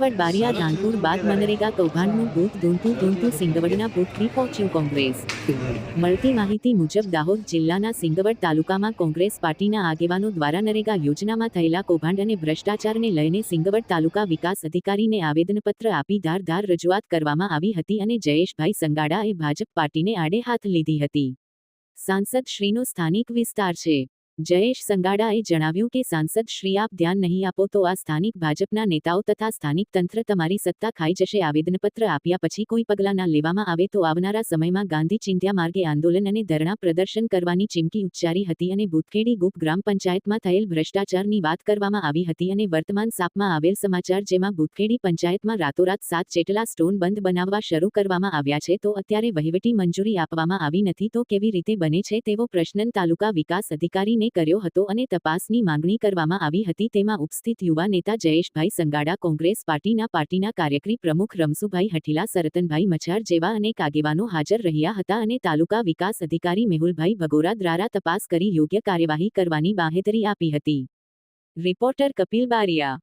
સિંગવડ બારિયા ધાનપુર બાદ મનરેગા કૌભાંડનું ભૂત ધૂંધતું સિંગવડના ભૂતથી પહોંચ્યું કોંગ્રેસ. મળતી માહિતી મુજબ દાહોદ જિલ્લાના સિંગવડ તાલુકામાં કોંગ્રેસ પાર્ટીના આગેવાનો દ્વારા નરેગા યોજનામાં થયેલા કૌભાંડ અને ભ્રષ્ટાચારને લઈને સિંગવડ તાલુકા વિકાસ અધિકારીને આવેદનપત્ર આપી ધારદાર રજૂઆત કરવામાં આવી હતી અને જયેશભાઈ સંગાડાએ ભાજપ પાર્ટીને આડે હાથ લીધી હતી. સાંસદ શ્રીનો સ્થાનિક વિસ્તાર છે. જયેશ સંગાડાએ જણાવ્યું કે સાંસદ શ્રી આપ ધ્યાન નહીં આપો તો આ સ્થાનિક ભાજપના નેતાઓ તથા સ્થાનિક તંત્ર તમારી સત્તા ખાઈ જશે. આવેદનપત્ર આપ્યા પછી કોઈ પગલાં ના લેવામાં આવે તો આવનારા સમયમાં ગાંધી ચિંધ્યા માર્ગે આંદોલન અને ધરણા પ્રદર્શન કરવાની ચીમકી ઉચ્ચારી હતી અને બુધખેડી ગુપ ગ્રામ પંચાયતમાં થયેલ ભ્રષ્ટાચારની વાત કરવામાં આવી હતી અને વર્તમાન સાપમાં આવેલ સમાચાર જેમાં બુધખેડી પંચાયતમાં રાતોરાત 7 જેટલા સ્ટોન બંધ બનાવવા શરૂ કરવામાં આવ્યા છે તો અત્યારે વહીવટી મંજૂરી આપવામાં આવી નથી તો કેવી રીતે બને છે તેવો પ્રશ્ન તાલુકા વિકાસ અધિકારીને કર્યો હતો અને તપાસની માંગણી કરવામાં આવી હતી. તેમાં ઉપસ્થિત યુવા નેતા જયેશભાઈ સંગાડા, કોંગ્રેસ પાર્ટીના કાર્યકારી પ્રમુખ રમસુભાઈ હઠીલા, સરતનભાઈ મચ્છાર જેવા અનેક આગેવાનો હાજર રહ્યા હતા અને તાલુકા વિકાસ અધિકારી મેહુલભાઈ ભગોરા દ્વારા તપાસ કરી યોગ્ય કાર્યવાહી કરવાની બાંહેધરી આપી હતી. રિપોર્ટર કપિલ બારિયા.